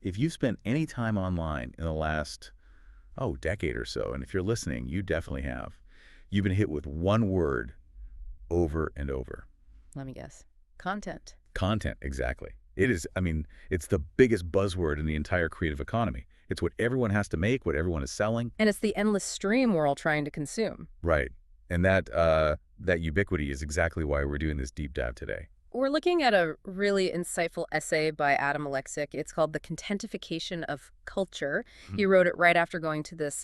If you've spent any time online in the last, decade or so, and if you're listening, you definitely have, you've been hit with one word over and over. Let me guess. Content. Content, exactly. It is, it's the biggest buzzword in the entire creative economy. It's what everyone has to make, what everyone is selling. And it's the endless stream we're all trying to consume. Right. And that ubiquity is exactly why we're doing this deep dive today. We're looking at a really insightful essay by Aleksic. It's called The Contentification of Culture. He wrote it right after going to this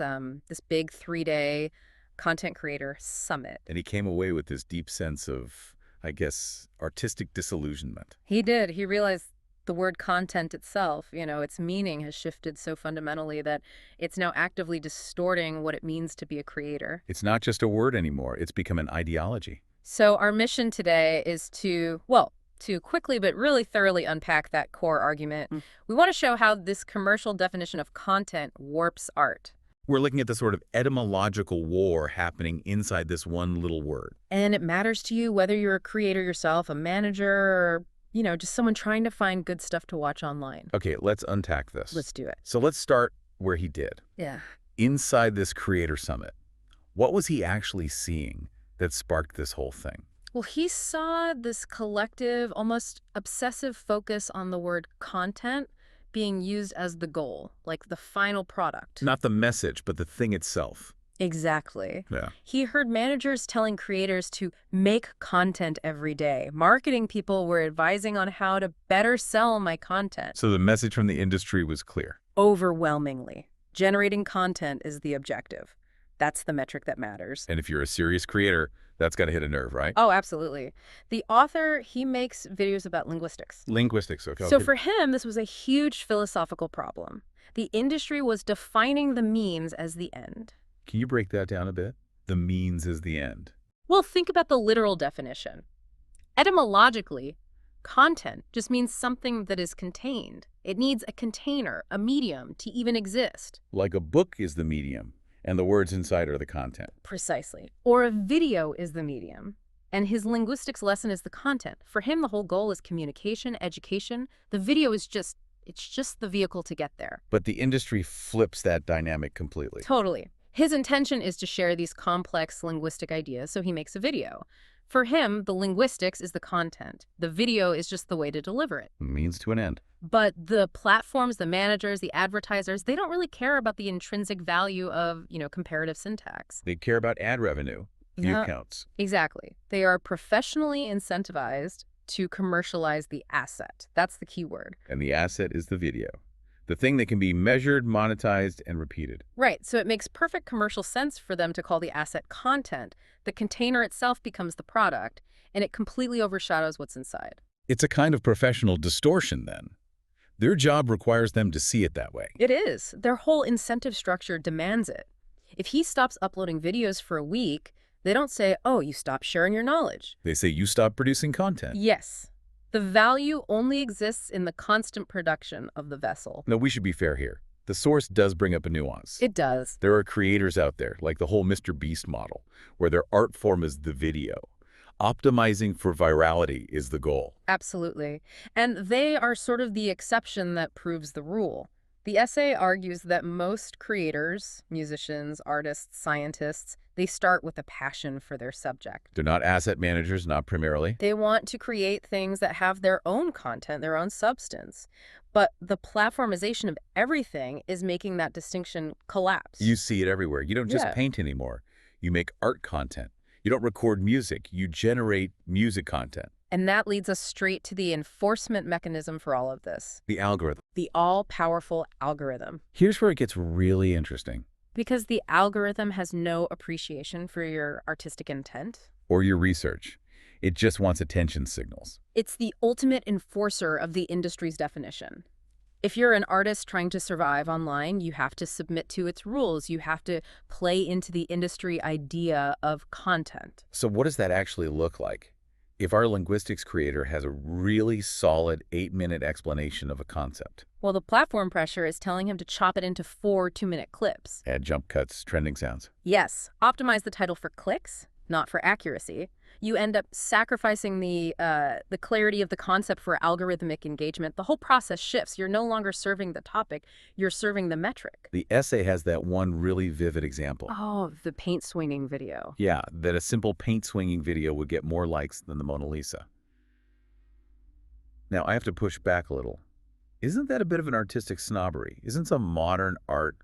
big 3-day content creator summit. And he came away with this deep sense of, I guess, artistic disillusionment. He did. He realized the word content itself, its meaning has shifted so fundamentally that it's now actively distorting what it means to be a creator. It's not just a word anymore. It's become an ideology. So our mission today is to quickly but really thoroughly unpack that core argument. We want to show how this commercial definition of content warps art. We're looking at the sort of etymological war happening inside this one little word. And it matters to you whether you're a creator yourself, a manager, or, just someone trying to find good stuff to watch online. Okay, let's unpack this. Let's do it. So let's start where he did. Yeah. Inside this creator summit, what was he actually seeing that sparked this whole thing? Well, he saw this collective, almost obsessive focus on the word content being used as the goal, like the final product. Not the message, but the thing itself. Exactly. Yeah. He heard managers telling creators to make content every day. Marketing people were advising on how to better sell my content. So the message from the industry was clear. Overwhelmingly, generating content is the objective. That's the metric that matters. And if you're a serious creator, that's got to hit a nerve, right? Oh, absolutely. The author, he makes videos about linguistics. Linguistics, okay. So for him, this was a huge philosophical problem. The industry was defining the means as the end. Can you break that down a bit? The means is the end. Well, think about the literal definition. Etymologically, content just means something that is contained. It needs a container, a medium, to even exist. Like a book is the medium, and the words inside are the content. Precisely. Or a video is the medium, and his linguistics lesson is the content. For him, the whole goal is communication, education. The video is just the vehicle to get there. But the industry flips that dynamic completely. Totally. His intention is to share these complex linguistic ideas, so he makes a video. For him, the linguistics is the content. The video is just the way to deliver it. Means to an end. But the platforms, the managers, the advertisers, they don't really care about the intrinsic value of, comparative syntax. They care about ad revenue, view counts. Exactly. They are professionally incentivized to commercialize the asset. That's the key word. And the asset is the video. The thing that can be measured, monetized, and repeated. Right. So it makes perfect commercial sense for them to call the asset content. The container itself becomes the product, and it completely overshadows what's inside. It's a kind of professional distortion, then. Their job requires them to see it that way. It is. Their whole incentive structure demands it. If he stops uploading videos for a week, they don't say, oh, you stopped sharing your knowledge. They say you stop producing content. Yes. The value only exists in the constant production of the vessel. Now, we should be fair here. The source does bring up a nuance. It does. There are creators out there, like the whole Mr. Beast model, where their art form is the video. Optimizing for virality is the goal. Absolutely. And they are sort of the exception that proves the rule. The essay argues that most creators, musicians, artists, scientists, they start with a passion for their subject. They're not asset managers, not primarily. They want to create things that have their own content, their own substance. But the platformization of everything is making that distinction collapse. You see it everywhere. You don't just paint anymore. You make art content. You don't record music. You generate music content. And that leads us straight to the enforcement mechanism for all of this. The algorithm. The all-powerful algorithm. Here's where it gets really interesting. Because the algorithm has no appreciation for your artistic intent. Or your research. It just wants attention signals. It's the ultimate enforcer of the industry's definition. If you're an artist trying to survive online, you have to submit to its rules. You have to play into the industry idea of content. So what does that actually look like? If our linguistics creator has a really solid 8-minute explanation of a concept. Well, the platform pressure is telling him to chop it into 4 2-minute clips. Add jump cuts, trending sounds. Yes, optimize the title for clicks, not for accuracy. You end up sacrificing the clarity of the concept for algorithmic engagement. The whole process shifts. You're no longer serving the topic, you're serving the metric. The essay has that one really vivid example. Oh, the paint swinging video. Yeah, that a simple paint swinging video would get more likes than the Mona Lisa. Now, I have to push back a little. Isn't that a bit of an artistic snobbery? Isn't some modern art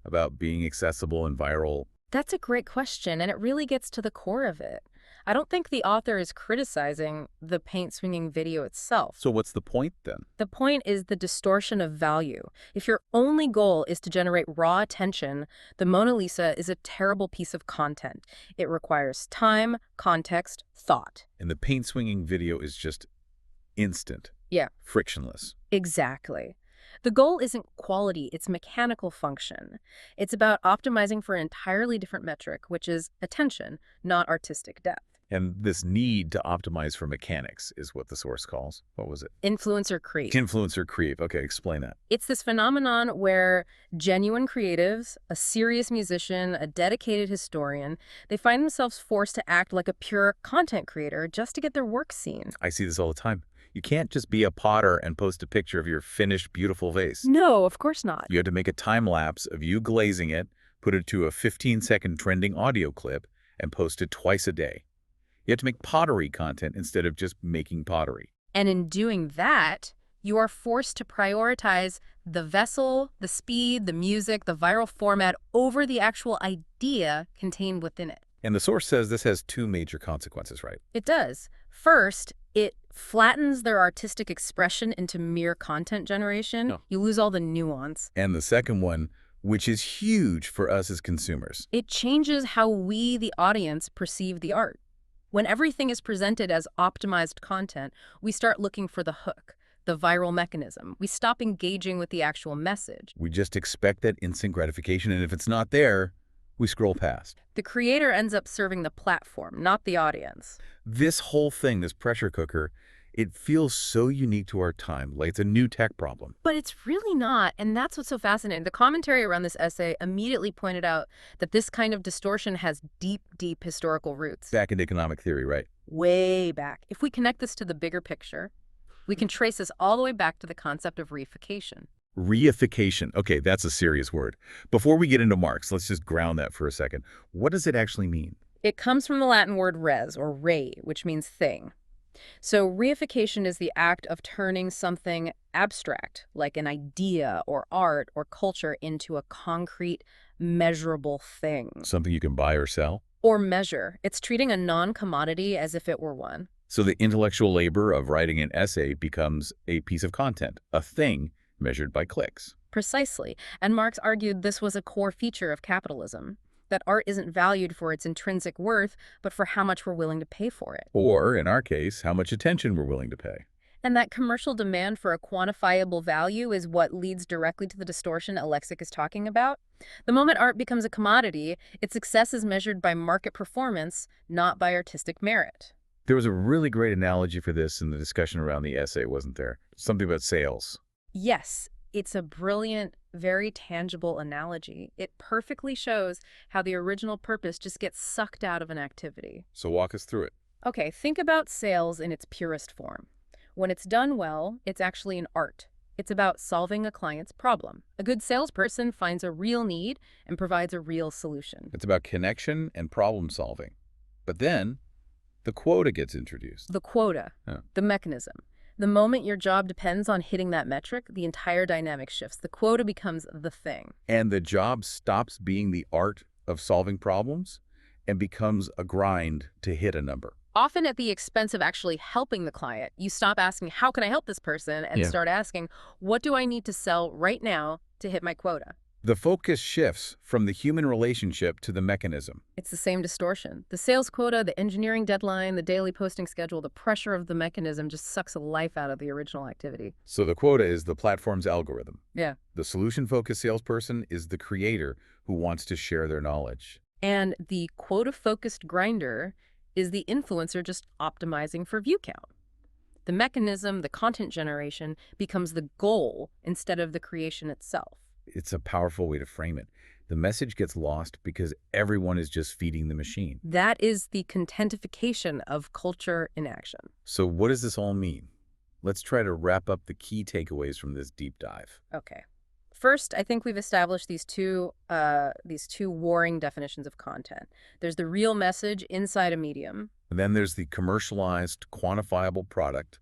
about being accessible and viral? That's a great question, and it really gets to the core of it. I don't think the author is criticizing the paint swinging video itself. So what's the point then? The point is the distortion of value. If your only goal is to generate raw attention, the Mona Lisa is a terrible piece of content. It requires time, context, thought. And the paint swinging video is just instant. Yeah. Frictionless. Exactly. The goal isn't quality, it's mechanical function. It's about optimizing for an entirely different metric, which is attention, not artistic depth. And this need to optimize for mechanics is what the source calls. What was it? Influencer creep. Influencer creep. Okay, explain that. It's this phenomenon where genuine creatives, a serious musician, a dedicated historian, they find themselves forced to act like a pure content creator just to get their work seen. I see this all the time. You can't just be a potter and post a picture of your finished, beautiful vase. No, of course not. You have to make a time lapse of you glazing it, put it to a 15-second trending audio clip, and post it twice a day. You have to make pottery content instead of just making pottery. And in doing that, you are forced to prioritize the vessel, the speed, the music, the viral format over the actual idea contained within it. And the source says this has two major consequences, right? It does. First, it flattens their artistic expression into mere content generation. No. You lose all the nuance. And the second one, which is huge for us as consumers. It changes how we, the audience, perceive the art. When everything is presented as optimized content, we start looking for the hook, the viral mechanism. We stop engaging with the actual message. We just expect that instant gratification, and if it's not there, we scroll past. The creator ends up serving the platform, not the audience. This whole thing, this pressure cooker, it feels so unique to our time, like it's a new tech problem. But it's really not, and that's what's so fascinating. The commentary around this essay immediately pointed out that this kind of distortion has deep, deep historical roots. Back in economic theory, right? Way back. If we connect this to the bigger picture, we can trace this all the way back to the concept of reification. Reification. Okay, that's a serious word. Before we get into Marx, let's just ground that for a second. What does it actually mean? It comes from the Latin word res, or re, which means thing. So reification is the act of turning something abstract, like an idea or art or culture, into a concrete, measurable thing. Something you can buy or sell? Or measure. It's treating a non-commodity as if it were one. So the intellectual labor of writing an essay becomes a piece of content, a thing measured by clicks. Precisely. And Marx argued this was a core feature of capitalism, that art isn't valued for its intrinsic worth, but for how much we're willing to pay for it. Or, in our case, how much attention we're willing to pay. And that commercial demand for a quantifiable value is what leads directly to the distortion Aleksic is talking about. The moment art becomes a commodity, its success is measured by market performance, not by artistic merit. There was a really great analogy for this in the discussion around the essay, wasn't there? Something about sales. Yes, it's a brilliant, very tangible analogy. It perfectly shows how the original purpose just gets sucked out of an activity. So walk us through it. Okay, think about sales in its purest form. When it's done well, it's actually an art. It's about solving a client's problem. A good salesperson finds a real need and provides a real solution. It's about connection and problem solving. But then, the quota gets introduced. The quota, the mechanism. The moment your job depends on hitting that metric, the entire dynamic shifts. The quota becomes the thing. And the job stops being the art of solving problems and becomes a grind to hit a number. Often at the expense of actually helping the client. You stop asking, how can I help this person? And start asking, what do I need to sell right now to hit my quota? The focus shifts from the human relationship to the mechanism. It's the same distortion. The sales quota, the engineering deadline, the daily posting schedule, the pressure of the mechanism just sucks the life out of the original activity. So the quota is the platform's algorithm. Yeah. The solution-focused salesperson is the creator who wants to share their knowledge. And the quota-focused grinder is the influencer just optimizing for view count. The mechanism, the content generation, becomes the goal instead of the creation itself. It's a powerful way to frame it. The message gets lost because everyone is just feeding the machine. That is the contentification of culture in action. So what does this all mean? Let's try to wrap up the key takeaways from this deep dive. Okay. First, I think we've established these two warring definitions of content. There's the real message inside a medium. And then there's the commercialized, quantifiable product,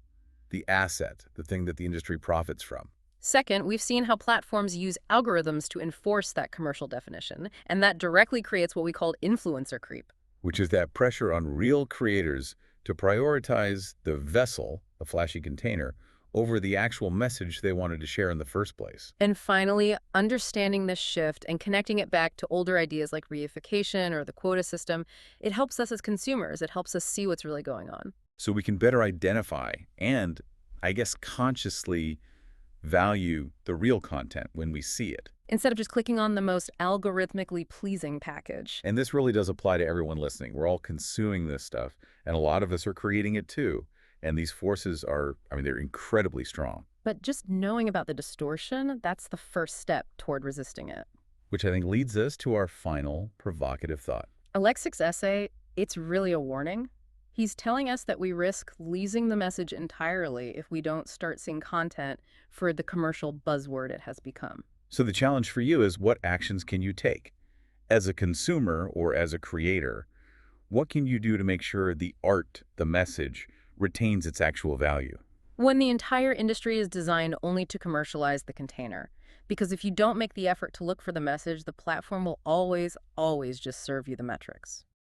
the asset, the thing that the industry profits from. Second, we've seen how platforms use algorithms to enforce that commercial definition, and that directly creates what we call influencer creep. Which is that pressure on real creators to prioritize the vessel, the flashy container, over the actual message they wanted to share in the first place. And finally, understanding this shift and connecting it back to older ideas like reification or the quota system, it helps us as consumers. It helps us see what's really going on. So we can better identify and, I guess, consciously value the real content when we see it. Instead of just clicking on the most algorithmically pleasing package. And this really does apply to everyone listening. We're all consuming this stuff, and a lot of us are creating it too. And these forces are, they're incredibly strong. But just knowing about the distortion, that's the first step toward resisting it. Which I think leads us to our final provocative thought. Aleksic's essay, it's really a warning. He's telling us that we risk losing the message entirely if we don't start seeing content for the commercial buzzword it has become. So the challenge for you is, what actions can you take? As a consumer or as a creator, what can you do to make sure the art, the message, retains its actual value? When the entire industry is designed only to commercialize the container. Because if you don't make the effort to look for the message, the platform will always just serve you the metrics.